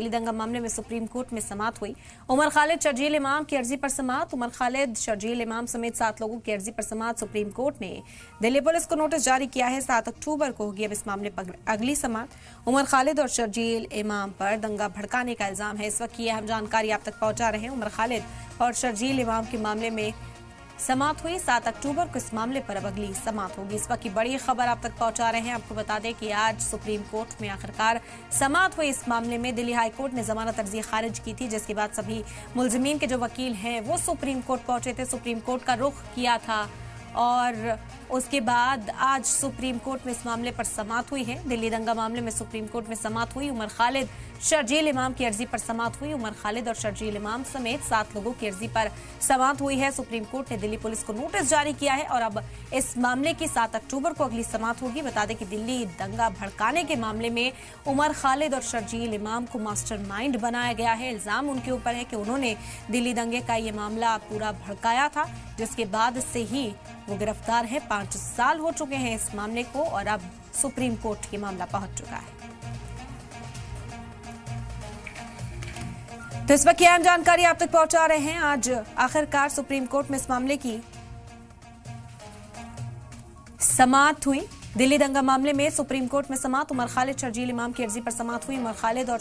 दिल्ली दंगा मामले में सुप्रीम कोर्ट में समाअत हुई। उमर खालिद शर्जील इमाम की अर्जी पर समाअत। उमर खालिद शर्जील इमाम समेत 7 लोगों की अर्जी पर समाअत। सुप्रीम कोर्ट ने दिल्ली पुलिस को नोटिस जारी किया है। 7 अक्टूबर को होगी अब इस मामले पर अगली समाअत। उमर खालिद और शर्जील इमाम पर दंगा भड़काने का इल्जाम है। इस वक्त की अहम जानकारी आप तक पहुंचा रहे हैं। उमर खालिद और शर्जील इमाम के मामले में समाअत हुई। 7 अक्टूबर को इस मामले पर अब अगली समाअत होगी। इस वक्त की बड़ी खबर आप तक पहुंचा रहे हैं। आपको बता दें कि आज सुप्रीम कोर्ट में आखिरकार समाअत हुई। इस मामले में दिल्ली हाई कोर्ट ने जमानत अर्जी खारिज की थी, जिसके बाद सभी मुलजिमीन के जो वकील हैं वो सुप्रीम कोर्ट पहुंचे थे, सुप्रीम कोर्ट का रुख किया था और उसके बाद आज सुप्रीम कोर्ट में इस मामले पर समाअत हुई है। दिल्ली दंगा मामले में सुप्रीम कोर्ट में समाअत हुई। उमर खालिद शर्जील इमाम की अर्जी पर समाअत हुई। उमर खालिद और शर्जील इमाम समेत 7 लोगों की अर्जी पर समाअत हुई है। सुप्रीम कोर्ट ने दिल्ली पुलिस को नोटिस जारी किया है और अब इस मामले की 7 अक्टूबर को अगली समाअत होगी। बता दें कि दिल्ली दंगा भड़काने के मामले में उमर खालिद और शर्जील इमाम को मास्टरमाइंड बनाया गया है। इल्जाम उनके ऊपर है कि उन्होंने दिल्ली दंगे का ये मामला पूरा भड़काया था, जिसके बाद से ही वो गिरफ्तार है। 5 साल हो चुके हैं इस मामले को और अब सुप्रीम कोर्ट ये मामला पहुंच चुका है। तो इस वक्त की अहम जानकारी आप तक पहुंचा रहे हैं। आज आखिरकार सुप्रीम कोर्ट में इस मामले की समाअत हुई। दिल्ली दंगा मामले में सुप्रीम कोर्ट में समाअत। उमर खालिद शर्जील इमाम की अर्जी पर समाअत हुई। उमर खालिद और